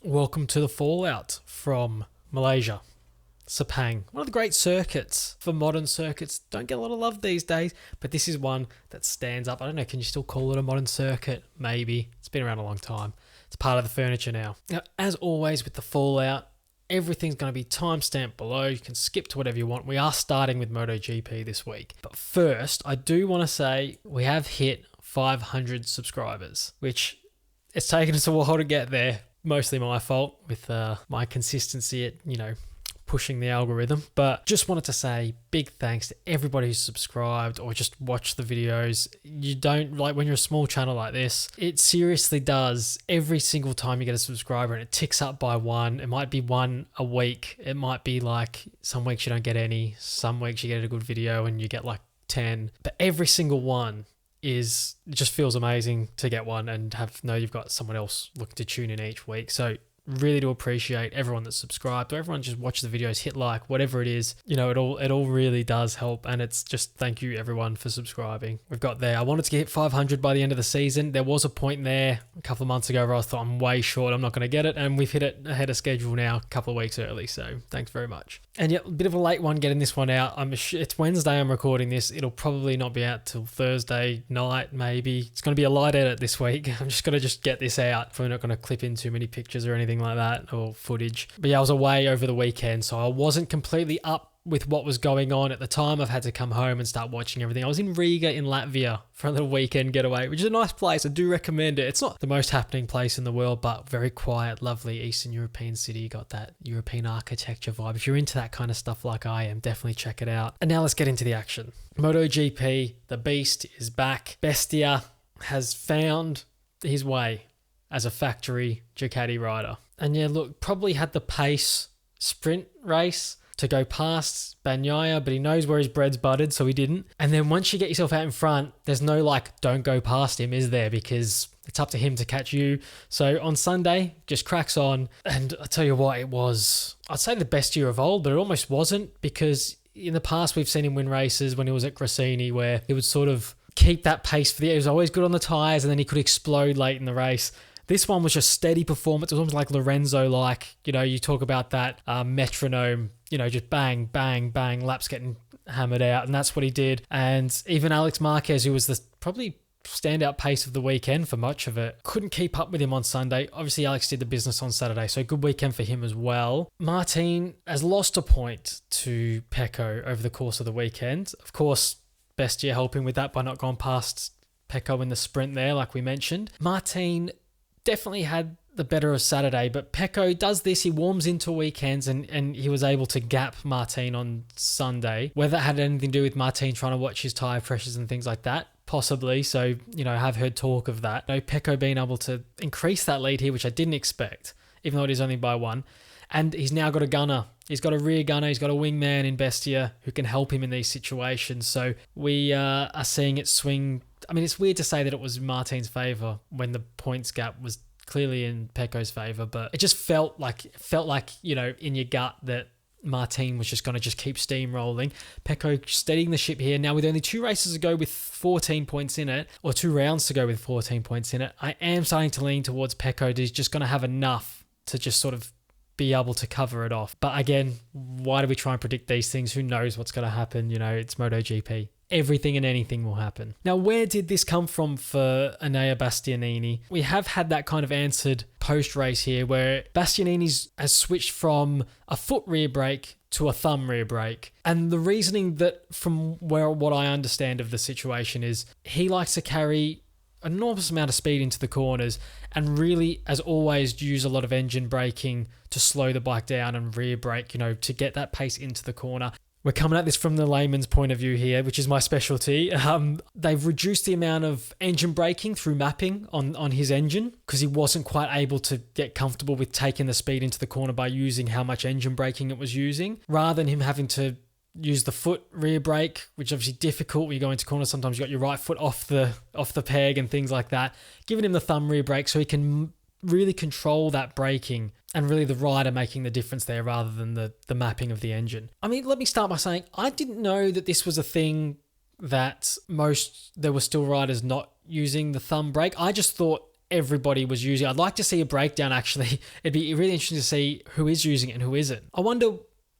Welcome to the fallout from Malaysia. Sepang, one of the great circuits for modern circuits. Don't get a lot of love these days, but this is one that stands up. I don't know, can you still call it a modern circuit? Maybe. It's been around a long time. It's part of the furniture now. Now, as always with the fallout, everything's going to be timestamped below. You can skip to whatever you want. We are starting with MotoGP this week. But first, I do want to say we have hit 500 subscribers, which it's taken us a while to get there. Mostly my fault with my consistency at, pushing the algorithm. But just wanted to say big thanks to everybody who's subscribed or just watched the videos. You don't, when you're a small channel like this, it seriously does. Every single time you get a subscriber and it ticks up by one, it might be one a week. It might be like some weeks you don't get any, some weeks you get a good video and you get like 10. But every single one it just feels amazing to get one and know you've got someone else looking to tune in each week. So really do appreciate everyone that's subscribed, or everyone just watch the videos, hit like, whatever it is. It all really does help, and it's just thank you everyone for subscribing. We've got there. I wanted to hit 500 by the end of the season. There was a point there a couple of months ago where I thought I'm way short, I'm not going to get it, and we've hit it ahead of schedule now, a couple of weeks early, so thanks very much. And yeah, a bit of a late one getting this one out. It's Wednesday I'm recording this. It'll probably not be out till Thursday night, maybe. It's going to be a light edit this week. I'm just going to get this out. Probably not going to clip in too many pictures or anything like that, or footage. But yeah, I was away over the weekend, so I wasn't completely up with what was going on at the time. I've had to come home and start watching everything. I was in Riga in Latvia for a little weekend getaway, which is a nice place. I do recommend it. It's not the most happening place in the world, but very quiet, lovely Eastern European city. Got that European architecture vibe. If you're into that kind of stuff like I am, definitely check it out. And now let's get into the action. MotoGP, the beast is back. Bestia has found his way as a factory Ducati rider. And yeah, look, probably had the pace sprint race to go past Bagnaia, but he knows where his bread's buttered, so he didn't. And then once you get yourself out in front, there's no don't go past him, is there? Because it's up to him to catch you. So on Sunday, just cracks on. And I tell you what, it was, I'd say the best year of old, but it almost wasn't, because in the past we've seen him win races when he was at Gresini, where he would sort of keep that pace he was always good on the tyres, and then he could explode late in the race. This one was just steady performance. It was almost like Lorenzo, you talk about that metronome, just bang, bang, bang, laps getting hammered out. And that's what he did. And even Alex Marquez, who was the probably standout pace of the weekend for much of it, couldn't keep up with him on Sunday. Obviously, Alex did the business on Saturday, so good weekend for him as well. Martin has lost a point to Pecco over the course of the weekend. Of course, Bestia helping with that by not going past Pecco in the sprint there, like we mentioned. Martin definitely had the better of Saturday, but Pecco does this. He warms into weekends and he was able to gap Martin on Sunday. Whether it had anything to do with Martin trying to watch his tyre pressures and things like that, possibly. So, I have heard talk of that. Pecco being able to increase that lead here, which I didn't expect, even though it is only by one. And he's now got a gunner. He's got a rear gunner. He's got a wingman in Bestia who can help him in these situations. So we are seeing it swing. I mean, it's weird to say that it was Martin's favour when the points gap was clearly in Pecco's favour, but it just felt like in your gut that Martin was just going to keep steamrolling. Pecco steadying the ship here. Now with only 2 races to go with 14 points in it, or 2 rounds to go with 14 points in it, I am starting to lean towards Pecco. He's just going to have enough to just sort of be able to cover it off. But again, why do we try and predict these things? Who knows what's going to happen? It's MotoGP. Everything and anything will happen. Now, where did this come from for Enea Bastianini? We have had that kind of answered post-race here, where Bastianini has switched from a foot rear brake to a thumb rear brake. And the reasoning that, from what I understand of the situation, is he likes to carry an enormous amount of speed into the corners and really, as always, use a lot of engine braking to slow the bike down and rear brake, to get that pace into the corner. We're coming at this from the layman's point of view here, which is my specialty. They've reduced the amount of engine braking through mapping on his engine, because he wasn't quite able to get comfortable with taking the speed into the corner by using how much engine braking it was using, rather than him having to use the foot rear brake, which is obviously difficult when you go into corners. Sometimes you got your right foot off the peg and things like that. Giving him the thumb rear brake so he can really control that braking, and really the rider making the difference there rather than the mapping of the engine. I mean, let me start by saying I didn't know that this was a thing that there were still riders not using the thumb brake. I just thought everybody was using. I'd like to see a breakdown, actually. It'd be really interesting to see who is using it and who isn't. I wonder,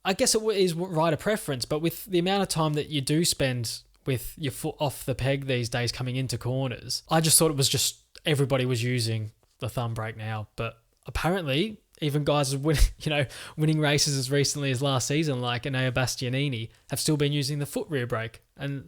I guess it is rider preference, but with the amount of time that you do spend with your foot off the peg these days coming into corners, I just thought it was just everybody was using the thumb brake now. But apparently, even guys winning races as recently as last season, like Enea Bastianini, have still been using the foot rear brake. And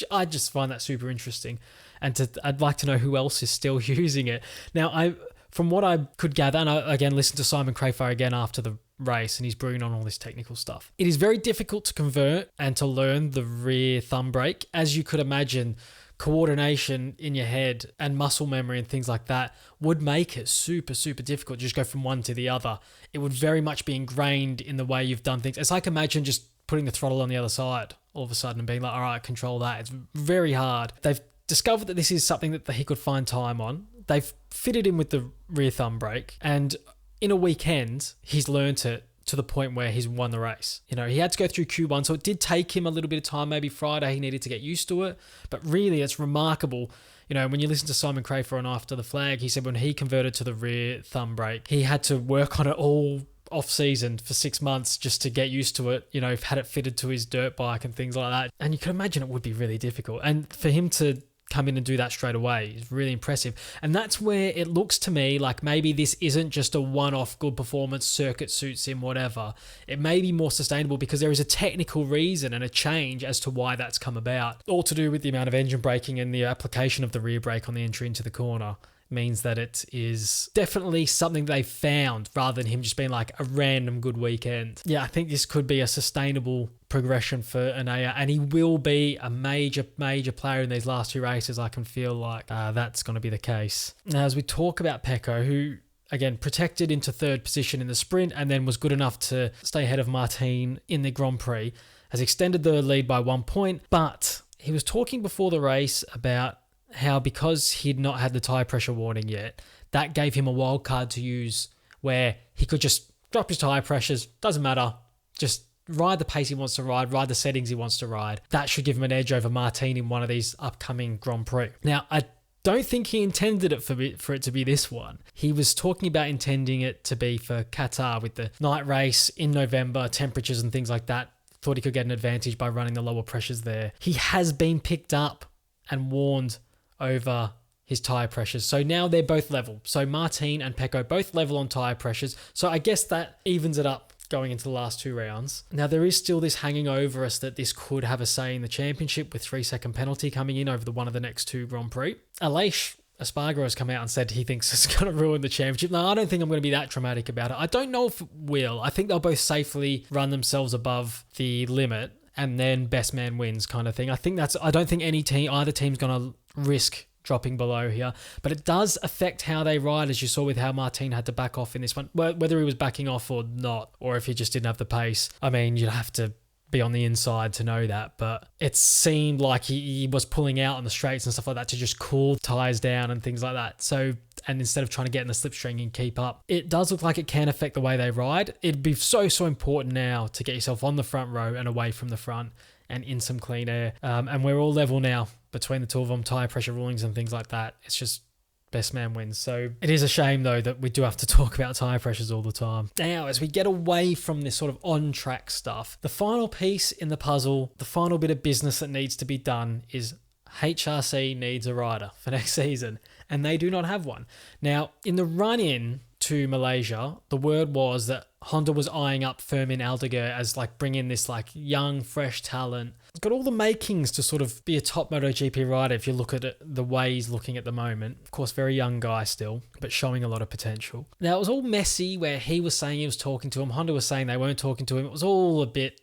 I just find that super interesting. And I'd like to know who else is still using it. Now, from what I could gather, and I again listened to Simon Crafar again after the race, and he's bringing on all this technical stuff. It is very difficult to convert and to learn the rear thumb brake. As you could imagine, coordination in your head and muscle memory and things like that would make it super, super difficult to just go from one to the other. It would very much be ingrained in the way you've done things. It's like, imagine just putting the throttle on the other side all of a sudden and being like, all right, control that. It's very hard. They've discovered that this is something that he could find time on. They've fitted in with the rear thumb brake, and in a weekend, he's learnt it to the point where he's won the race. He had to go through Q1, so it did take him a little bit of time. Maybe Friday he needed to get used to it, but really it's remarkable. When you listen to Simon Crafar on After the Flag, he said when he converted to the rear thumb brake, he had to work on it all off season for 6 months just to get used to it, had it fitted to his dirt bike and things like that. And you can imagine it would be really difficult. And for him to come in and do that straight away is really impressive. And that's where it looks to me like maybe this isn't just a one-off good performance, circuit suits him, whatever. It may be more sustainable because there is a technical reason and a change as to why that's come about. All to do with the amount of engine braking and the application of the rear brake on the entry into the corner means that it is definitely something they found rather than him just being like a random good weekend. Yeah, I think this could be a sustainable progression for Enea, and he will be a major player in these last two races. I can feel like that's going to be the case. Now, as we talk about Pecco, who again protected into third position in the sprint and then was good enough to stay ahead of Martin in the Grand Prix, has extended the lead by 1 point, but he was talking before the race about how because he'd not had the tyre pressure warning yet, that gave him a wild card to use where he could just drop his tyre pressures, doesn't matter, just ride the pace he wants to ride the settings he wants to ride. That should give him an edge over Martin in one of these upcoming Grand Prix. Now, I don't think he intended it for it to be this one. He was talking about intending it to be for Qatar with the night race in November, temperatures and things like that. Thought he could get an advantage by running the lower pressures there. He has been picked up and warned over his tyre pressures. So now they're both level. So Martin and Pecco both level on tyre pressures. So I guess that evens it up going into the last two rounds. Now there is still this hanging over us that this could have a say in the championship with 3-second penalty coming in over the one of the next two Grand Prix. Aleix Espargaro has come out and said he thinks it's going to ruin the championship. Now, I don't think I'm going to be that dramatic about it. I don't know if it will. I think they'll both safely run themselves above the limit and then best man wins kind of thing. I don't think either team's going to risk dropping below here, but it does affect how they ride, as you saw with how Martin had to back off in this one, whether he was backing off or not, or if he just didn't have the pace. I mean, you'd have to be on the inside to know that, but it seemed like he was pulling out on the straights and stuff like that to just cool tires down and things like that. So, and instead of trying to get in the slipstream and keep up, it does look like it can affect the way they ride. It'd be so important now to get yourself on the front row and away from the front and in some clean air. And we're all level now between the two of them, tire pressure rulings and things like that. It's just best man wins. So it is a shame though that we do have to talk about tire pressures all the time. Now, as we get away from this sort of on-track stuff, the final piece in the puzzle, the final bit of business that needs to be done is HRC needs a rider for next season, and they do not have one. Now, in the run-in to Malaysia, the word was that Honda was eyeing up Fermin Aldeguer as like bringing this like young, fresh talent. He's got all the makings to sort of be a top MotoGP rider if you look at it the way he's looking at the moment. Of course, very young guy still, but showing a lot of potential. Now, it was all messy where he was saying he was talking to him. Honda was saying they weren't talking to him. It was all a bit,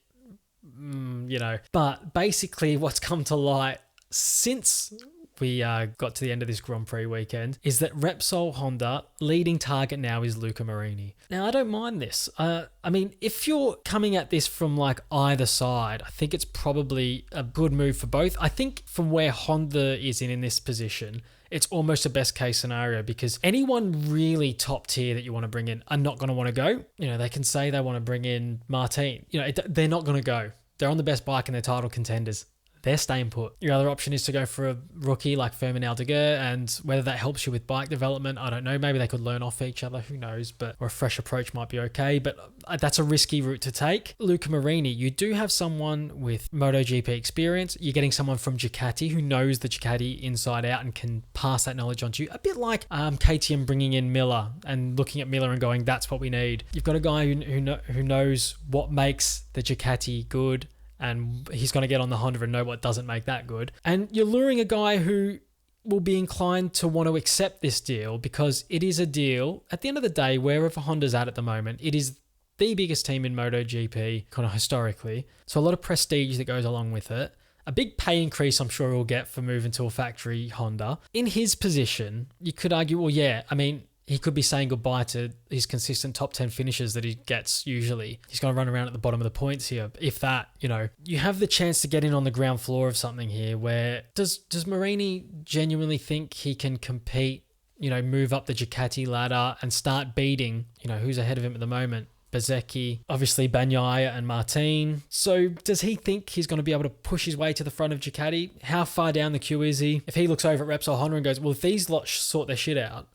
But basically what's come to light since we got to the end of this Grand Prix weekend is that Repsol Honda leading target now is Luca Marini. Now, I don't mind this. I mean, if you're coming at this from like either side, I think it's probably a good move for both. I think from where Honda is in this position, it's almost a best case scenario because anyone really top tier that you want to bring in are not going to want to go. They can say they want to bring in Martin. They're not going to go. They're on the best bike and they're title contenders. they're staying put. Your other option is to go for a rookie like Fermin, and whether that helps you with bike development, I don't know. Maybe they could learn off each other, who knows, or a fresh approach might be okay, but that's a risky route to take. Luca Marini, you do have someone with MotoGP experience. You're getting someone from Ducati who knows the Ducati inside out and can pass that knowledge on to you. A bit like KTM bringing in Miller and looking at Miller and going, that's what we need. You've got a guy who knows what makes the Ducati good, and he's going to get on the Honda and know what doesn't make that good. And you're luring a guy who will be inclined to want to accept this deal because it is a deal. At the end of the day, wherever Honda's at the moment, it is the biggest team in MotoGP, kind of historically. So a lot of prestige that goes along with it. A big pay increase I'm sure he'll get for moving to a factory Honda. In his position, you could argue, well, yeah, I mean, he could be saying goodbye to his consistent top 10 finishes that he gets usually. He's going to run around at the bottom of the points here. If that, you have the chance to get in on the ground floor of something here where does Marini genuinely think he can compete, move up the Ducati ladder and start beating, who's ahead of him at the moment? Bezzecchi, obviously Bagnaia and Martin. So does he think he's going to be able to push his way to the front of Ducati? How far down the queue is he? If he looks over at Repsol Honda and goes, well, if these lots sort their shit out,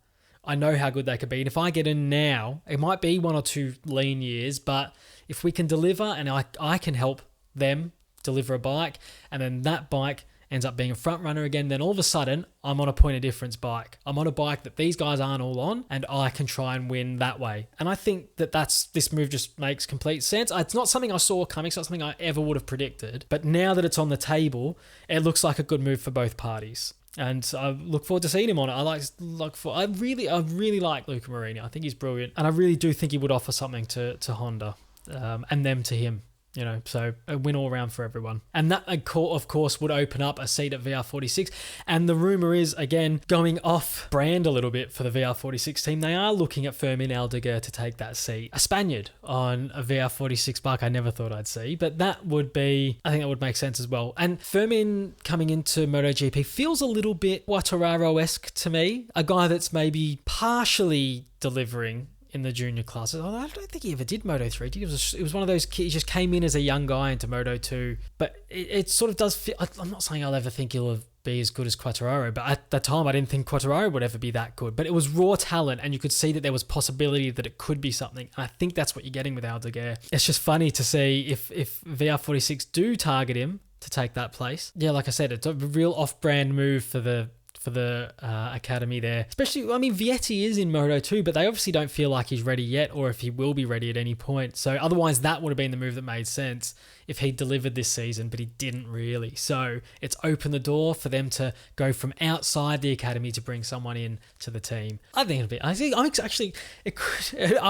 I know how good they could be. And if I get in now, it might be 1 or 2 lean years, but if we can deliver and I can help them deliver a bike, and then that bike ends up being a front runner again, then all of a sudden I'm on a point of difference bike. I'm on a bike that these guys aren't all on, and I can try and win that way. And I think this move just makes complete sense. It's not something I saw coming. It's not something I ever would have predicted. But now that it's on the table, it looks like a good move for both parties. And I look forward to seeing him on it. I really like Luca Marini. I think he's brilliant. And I really do think he would offer something to Honda and them to him. So a win all round for everyone. And that, of course, would open up a seat at VR46. And the rumour is, again, going off brand a little bit for the VR46 team. They are looking at Fermin to take that seat. A Spaniard on a VR46 bike I never thought I'd see. But I think that would make sense as well. And Fermin coming into MotoGP feels a little bit Quartararo-esque to me. A guy that's maybe partially delivering in the junior classes. I don't think he ever did Moto3. It was one of those kids, he just came in as a young guy into Moto2. But it sort of does feel, I'm not saying I'll ever think he'll be as good as Quartararo, but at the time I didn't think Quartararo would ever be that good. But it was raw talent, and you could see that there was possibility that it could be something. And I think that's what you're getting with Aldeguer. It's just funny to see if VR46 do target him to take that place. Yeah, like I said, it's a real off-brand move for the academy there. Especially, Vietti is in Moto2, but they obviously don't feel like he's ready yet, or if he will be ready at any point. So otherwise that would have been the move that made sense if he delivered this season, but he didn't really. So it's opened the door for them to go from outside the academy to bring someone in to the team. I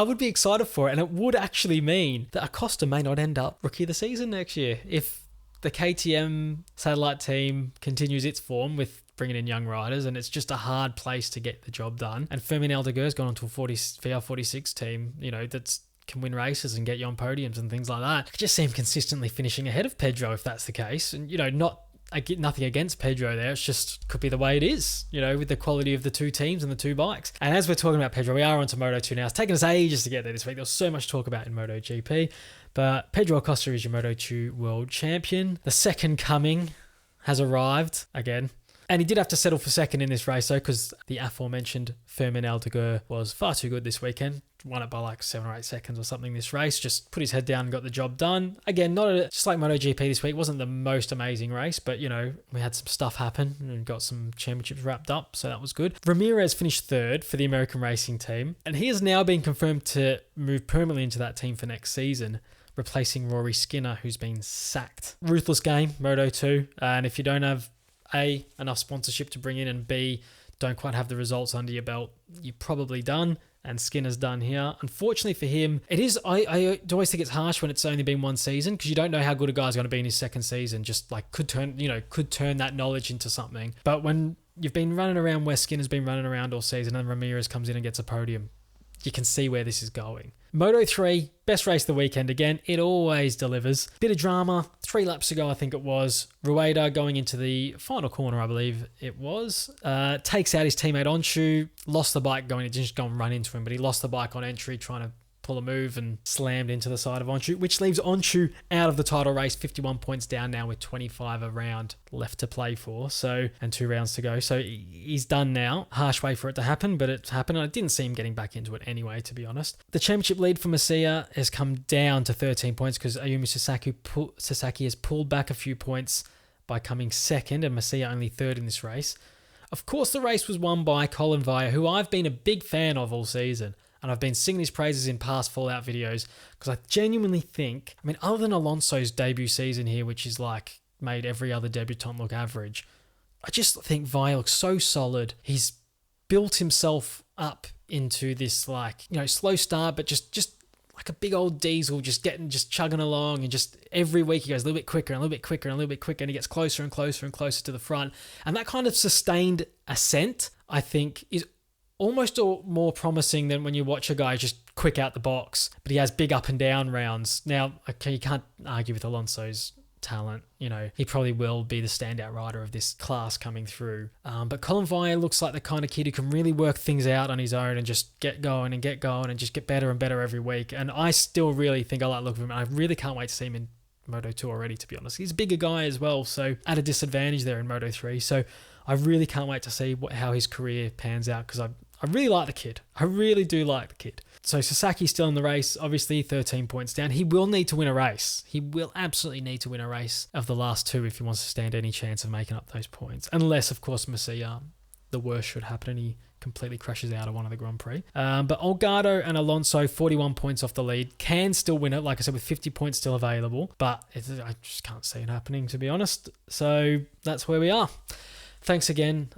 would be excited for it, and it would actually mean that Acosta may not end up rookie of the season next year if the KTM satellite team continues its form with bringing in young riders, and it's just a hard place to get the job done. And Fermin Aldeguer's gone onto a VR46 team, that's can win races and get you on podiums and things like that. I could just see him consistently finishing ahead of Pedro if that's the case. And, I get nothing against Pedro there. It's just could be the way it is, with the quality of the two teams and the two bikes. And as we're talking about Pedro, we are onto Moto2 now. It's taken us ages to get there this week. There was so much to talk about in MotoGP. But Pedro Acosta is your Moto2 world champion. The second coming has arrived again. And he did have to settle for second in this race, though, because the aforementioned Fermin Aldeguer was far too good this weekend. Won it by like 7 or 8 seconds or something this race. Just put his head down and got the job done. Again, just like MotoGP this week, wasn't the most amazing race, but, we had some stuff happen and got some championships wrapped up, so that was good. Ramirez finished third for the American racing team, and he has now been confirmed to move permanently into that team for next season, replacing Rory Skinner, who's been sacked. Ruthless game, Moto2, and if you don't have A, enough sponsorship to bring in, and B, don't quite have the results under your belt, you're probably done, and Skinner's done here. Unfortunately for him, it is, I always think it's harsh when it's only been one season, because you don't know how good a guy's going to be in his second season, just like could turn that knowledge into something. But when you've been running around where Skinner's been running around all season, and Ramirez comes in and gets a podium, you can see where this is going. Moto3, best race of the weekend again. It always delivers. Bit of drama. 3 laps ago, I think it was. Rueda going into the final corner, I believe it was. Takes out his teammate Onshu. Lost the bike going. It didn't just go and run into him, but he lost the bike on entry trying to pull a move and slammed into the side of Onshu, which leaves Onshu out of the title race, 51 points down now with 25 around left to play for, and 2 rounds to go. So he's done now. Harsh way for it to happen, but it's happened. I didn't see him getting back into it anyway, to be honest. The championship lead for Masia has come down to 13 points because Ayumi Sasaki has pulled back a few points by coming second, and Masia only third in this race. Of course, the race was won by Colin Vaya, who I've been a big fan of all season. And I've been singing his praises in past Fallout videos because I genuinely think, I mean, other than Alonso's debut season here, which is like made every other debutant look average, I just think Vaya looks so solid. He's built himself up into this slow start, but just like a big old diesel, just chugging along, and just every week he goes a little bit quicker and a little bit quicker and a little bit quicker, and he gets closer and closer and closer to the front. And that kind of sustained ascent, I think, is almost more promising than when you watch a guy just quick out the box, but he has big up and down rounds. Now, okay, you can't argue with Alonso's talent. He probably will be the standout rider of this class coming through. But Colin Vaya looks like the kind of kid who can really work things out on his own and just get going and just get better and better every week. And I still really think I like the look of him. I really can't wait to see him in Moto2 already, to be honest. He's a bigger guy as well, so at a disadvantage there in Moto3. So I really can't wait to see how his career pans out because I really like the kid. I really do like the kid. So Sasaki's still in the race, obviously 13 points down. He will need to win a race. He will absolutely need to win a race of the last 2 if he wants to stand any chance of making up those points. Unless, of course, Masia, the worst should happen and he completely crashes out of one of the Grand Prix. But Olgado and Alonso, 41 points off the lead, can still win it, like I said, with 50 points still available. But I just can't see it happening, to be honest. So that's where we are. Thanks again.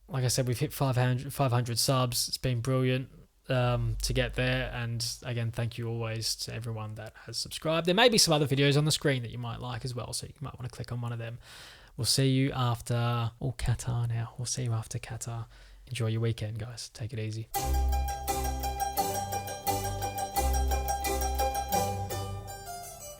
Like I said, we've hit 500 subs. It's been brilliant to get there. And again, thank you always to everyone that has subscribed. There may be some other videos on the screen that you might like as well, so you might want to click on one of them. We'll see you after Qatar now. We'll see you after Qatar. Enjoy your weekend, guys. Take it easy.